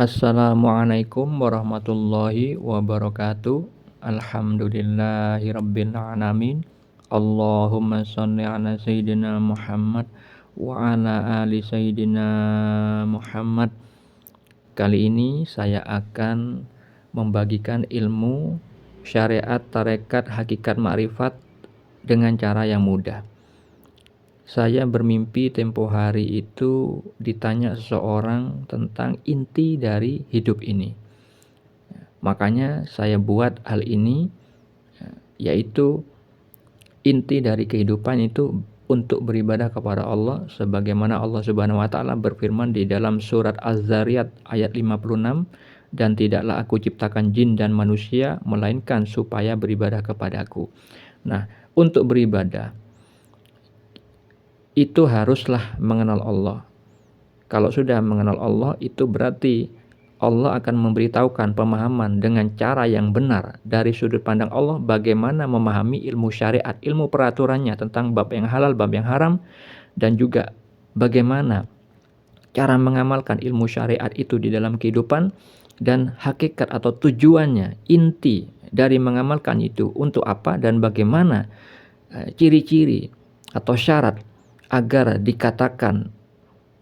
Assalamualaikum warahmatullahi wabarakatuh. Alhamdulillahirabbil alamin. Allahumma shalli ala sayyidina Muhammad wa ala ali sayyidina Muhammad. Kali ini saya akan membagikan ilmu syariat, tarekat, hakikat, ma'rifat dengan cara yang mudah. Saya bermimpi tempo hari itu ditanya seseorang tentang inti dari hidup ini. Makanya saya buat hal ini, yaitu inti dari kehidupan itu untuk beribadah kepada Allah, sebagaimana Allah Subhanahu wa taala berfirman di dalam surat Az-Zariyat ayat 56, dan tidaklah aku ciptakan jin dan manusia melainkan supaya beribadah kepadaku. Nah, untuk beribadah itu haruslah mengenal Allah. Kalau sudah mengenal Allah, itu berarti Allah akan memberitahukan pemahaman dengan cara yang benar dari sudut pandang Allah, bagaimana memahami ilmu syariat, ilmu peraturannya tentang bab yang halal, bab yang haram, dan juga bagaimana cara mengamalkan ilmu syariat itu di dalam kehidupan, dan hakikat atau tujuannya, inti dari mengamalkan itu untuk apa dan bagaimana ciri-ciri atau syarat agar dikatakan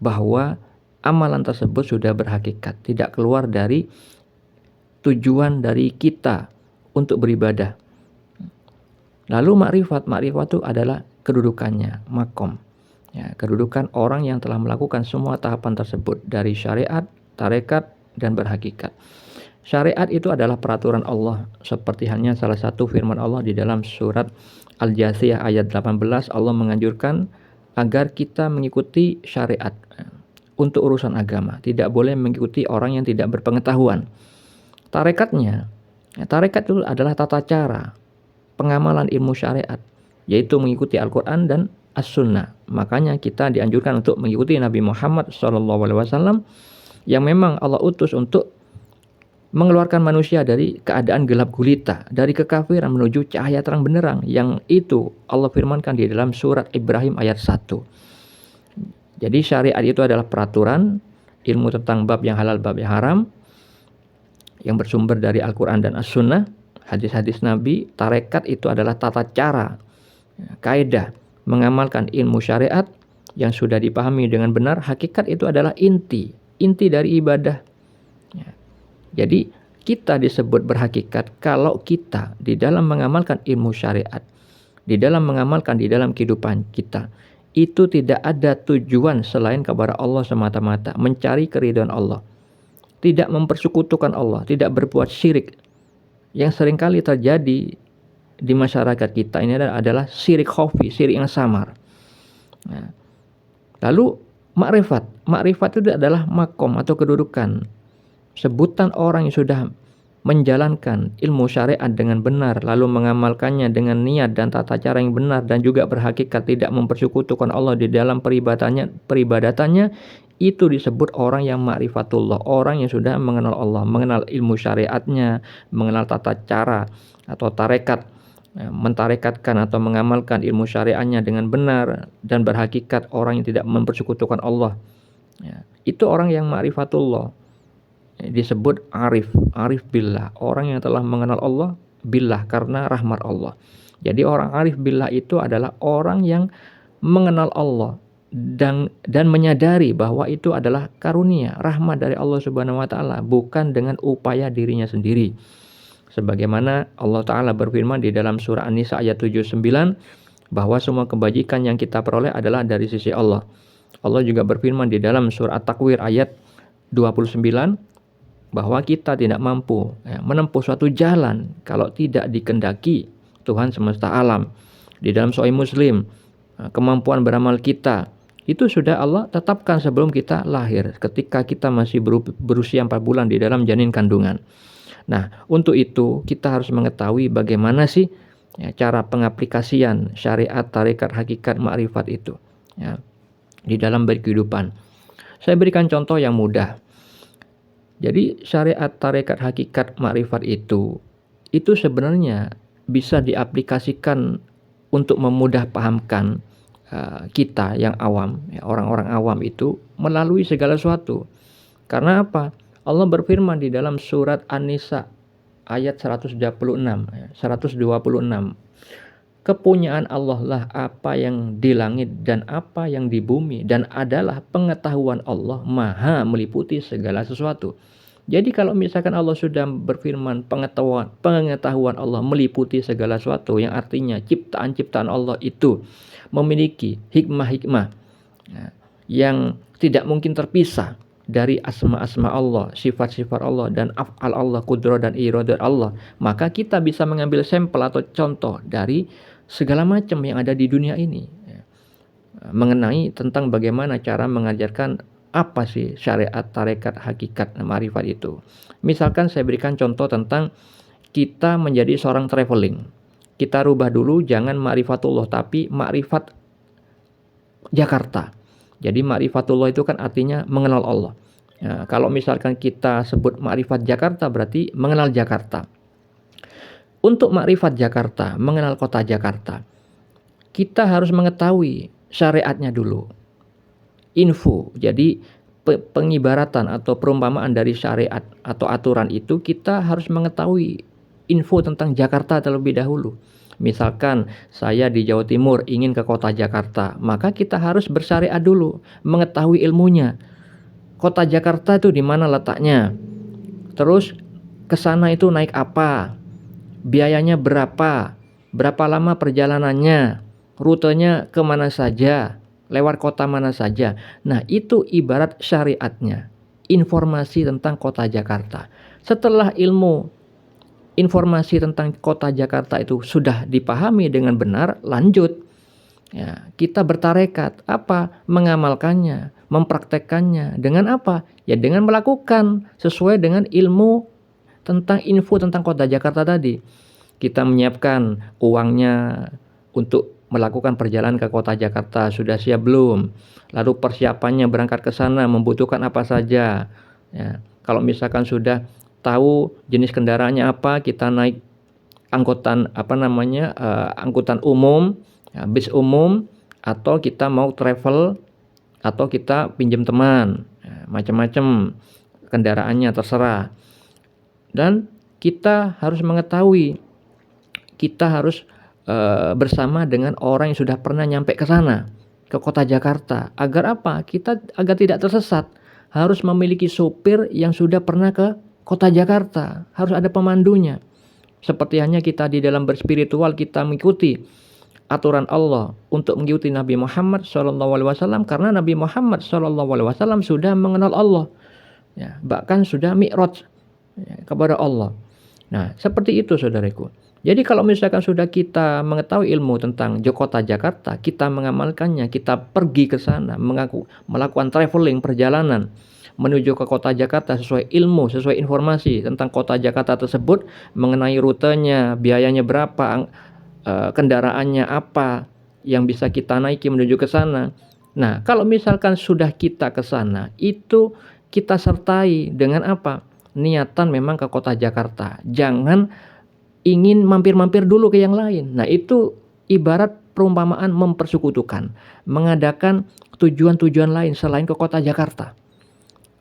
bahwa amalan tersebut sudah berhakikat, tidak keluar dari tujuan dari kita untuk beribadah. Lalu makrifat itu adalah kedudukannya, makom. Ya, kedudukan orang yang telah melakukan semua tahapan tersebut dari syariat, tarekat, dan berhakikat. Syariat itu adalah peraturan Allah, seperti halnya salah satu firman Allah di dalam surat Al-Jasiyah ayat 18, Allah menganjurkan agar kita mengikuti syariat untuk urusan agama, tidak boleh mengikuti orang yang tidak berpengetahuan. Tarekatnya, tarekat itu adalah tata cara pengamalan ilmu syariat, yaitu mengikuti Al-Quran dan As-Sunnah. Makanya kita dianjurkan untuk mengikuti Nabi Muhammad SAW, yang memang Allah utus untuk mengeluarkan manusia dari keadaan gelap gulita, dari kekafiran menuju cahaya terang benderang, yang itu Allah firmankan di dalam surat Ibrahim ayat 1. Jadi syariat itu adalah peraturan, ilmu tentang bab yang halal, bab yang haram, yang bersumber dari Al-Quran dan As-Sunnah, hadis-hadis Nabi. Tarekat itu adalah tata cara, kaidah mengamalkan ilmu syariat yang sudah dipahami dengan benar. Hakikat itu adalah inti dari ibadah. Jadi kita disebut berhakikat kalau kita di dalam mengamalkan ilmu syariat, di dalam mengamalkan di dalam kehidupan kita, itu tidak ada tujuan selain kepada Allah semata-mata, mencari keridhaan Allah, tidak mempersekutukan Allah, tidak berbuat syirik. Yang seringkali terjadi di masyarakat kita ini adalah syirik khafi, syirik yang samar. Nah, lalu makrifat itu adalah makom atau kedudukan, sebutan orang yang sudah menjalankan ilmu syariat dengan benar, lalu mengamalkannya dengan niat dan tata cara yang benar, dan juga berhakikat tidak mempersekutukan Allah di dalam peribadatannya, itu disebut orang yang ma'rifatullah, orang yang sudah mengenal Allah, mengenal ilmu syariatnya, mengenal tata cara atau tarekat, mentarekatkan atau mengamalkan ilmu syariatnya dengan benar, dan berhakikat orang yang tidak mempersekutukan Allah. Itu orang yang ma'rifatullah, disebut arif billah, orang yang telah mengenal Allah billah, karena rahmat Allah. Jadi orang arif billah itu adalah orang yang mengenal Allah dan menyadari bahwa itu adalah karunia, rahmat dari Allah Subhanahu wa taala, bukan dengan upaya dirinya sendiri. Sebagaimana Allah taala berfirman di dalam surah An-Nisa ayat 79, bahwa semua kebajikan yang kita peroleh adalah dari sisi Allah. Allah juga berfirman di dalam surah At-Takwir ayat 29, bahwa kita tidak mampu menempuh suatu jalan kalau tidak dikehendaki Tuhan semesta alam. Di dalam Sahih Muslim, kemampuan beramal kita itu sudah Allah tetapkan sebelum kita lahir, ketika kita masih berusia 4 bulan di dalam janin kandungan. Nah, untuk itu kita harus mengetahui bagaimana sih cara pengaplikasian syariat, tarekat, hakikat, makrifat itu di dalam berkehidupan. Saya berikan contoh yang mudah. Jadi syariat, tarekat, hakikat, makrifat itu sebenarnya bisa diaplikasikan untuk memudah pahamkan kita yang awam, orang-orang awam itu melalui segala sesuatu. Karena apa? Allah berfirman di dalam surat An-Nisa ayat 126. Kepunyaan Allah lah apa yang di langit dan apa yang di bumi, dan adalah pengetahuan Allah maha meliputi segala sesuatu. Jadi kalau misalkan Allah sudah berfirman pengetahuan Allah meliputi segala sesuatu, yang artinya ciptaan-ciptaan Allah itu memiliki hikmah-hikmah yang tidak mungkin terpisah dari asma-asma Allah, sifat-sifat Allah, dan af'al Allah, kudrah dan iradah Allah, maka kita bisa mengambil sampel atau contoh dari segala macam yang ada di dunia ini mengenai tentang bagaimana cara mengajarkan apa sih syariat, tarekat, hakikat, ma'rifat itu. Misalkan saya berikan contoh tentang kita menjadi seorang traveling. Kita rubah dulu, jangan ma'rifatullah tapi ma'rifat Jakarta. Jadi ma'rifatullah itu kan artinya mengenal Allah. Ya, kalau misalkan kita sebut ma'rifat Jakarta berarti mengenal Jakarta. Untuk ma'rifat Jakarta, mengenal kota Jakarta, kita harus mengetahui syariatnya dulu. Info, jadi pengibaratan atau perumpamaan dari syariat atau aturan itu kita harus mengetahui info tentang Jakarta terlebih dahulu. Misalkan saya di Jawa Timur ingin ke kota Jakarta, maka kita harus bersyariat dulu, mengetahui ilmunya. Kota Jakarta itu di mana letaknya? Terus ke sana itu naik apa? Biayanya berapa? Berapa lama perjalanannya? Rutenya kemana saja? Lewat kota mana saja? Nah, itu ibarat syariatnya. Informasi tentang kota Jakarta. Setelah ilmu informasi tentang kota Jakarta itu sudah dipahami dengan benar, lanjut. Ya, kita bertarekat apa? Mengamalkannya, mempraktekkannya. Dengan apa? Ya dengan melakukan sesuai dengan ilmu tentang info tentang kota Jakarta tadi. Kita menyiapkan uangnya untuk melakukan perjalanan ke kota Jakarta, sudah siap belum? Lalu persiapannya berangkat ke sana membutuhkan apa saja? Ya, kalau misalkan sudah tahu jenis kendaraannya apa, kita naik angkutan angkutan umum, ya, bis umum, atau kita mau travel, atau kita pinjam teman, ya, macam-macam kendaraannya terserah. Dan kita harus mengetahui, kita harus bersama dengan orang yang sudah pernah nyampe ke sana, ke kota Jakarta. Agar apa? Agar tidak tersesat. Harus memiliki sopir yang sudah pernah ke kota Jakarta. Harus ada pemandunya. Seperti hanya kita di dalam berspiritual, kita mengikuti aturan Allah untuk mengikuti Nabi Muhammad SAW, karena Nabi Muhammad SAW sudah mengenal Allah, ya, bahkan sudah mi'raj, ya, kepada Allah. Nah, seperti itu saudaraku. Jadi kalau misalkan sudah kita mengetahui ilmu tentang kota Jakarta, kita mengamalkannya, kita pergi ke sana, melakukan traveling, perjalanan menuju ke kota Jakarta sesuai ilmu, sesuai informasi tentang kota Jakarta tersebut, mengenai rutenya, biayanya berapa, kendaraannya apa yang bisa kita naiki menuju ke sana. Nah, kalau misalkan sudah kita ke sana, itu kita sertai dengan apa? Niatan memang ke kota Jakarta. Jangan ingin mampir-mampir dulu ke yang lain. Nah, itu ibarat perumpamaan mempersekutukan, mengadakan tujuan-tujuan lain selain ke kota Jakarta.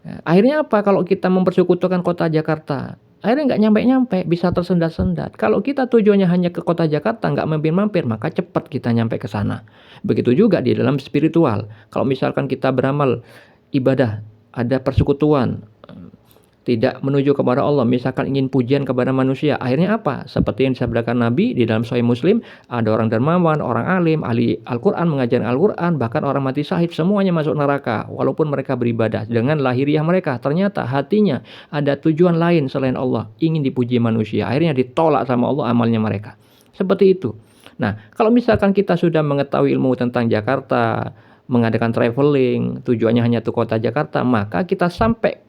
Nah, akhirnya apa kalau kita mempersekutukan kota Jakarta? Akhirnya nggak nyampe-nyampe, bisa tersendat-sendat. Kalau kita tujuannya hanya ke kota Jakarta, nggak mampir-mampir, maka cepat kita nyampe ke sana. Begitu juga di dalam spiritual. Kalau misalkan kita beramal ibadah, ada persekutuan, tidak menuju kepada Allah, misalkan ingin pujian kepada manusia, akhirnya apa? Seperti yang disabdakan Nabi di dalam Sahih Muslim, ada orang dermawan, orang alim, ahli Al-Quran, mengajarkan Al-Quran, bahkan orang mati syahid, semuanya masuk neraka walaupun mereka beribadah dengan lahiriah mereka. Ternyata hatinya ada tujuan lain selain Allah, ingin dipuji manusia, akhirnya ditolak sama Allah amalnya mereka. Seperti itu. Nah, kalau misalkan kita sudah mengetahui ilmu tentang Jakarta, mengadakan traveling, tujuannya hanya ke kota Jakarta, maka kita sampai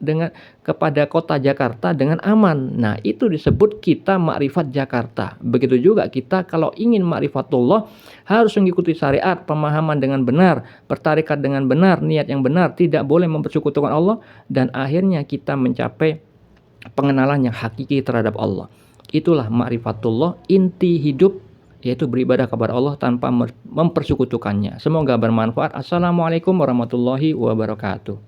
kepada kota Jakarta dengan aman. Nah, itu disebut kita makrifat Jakarta. Begitu juga kita kalau ingin makrifatullah harus mengikuti syariat, pemahaman dengan benar, bertarekat dengan benar, niat yang benar, tidak boleh mempersekutukan Allah, dan akhirnya kita mencapai pengenalan yang hakiki terhadap Allah. Itulah makrifatullah, inti hidup, yaitu beribadah kepada Allah tanpa mempersekutukannya. Semoga bermanfaat. Assalamualaikum warahmatullahi wabarakatuh.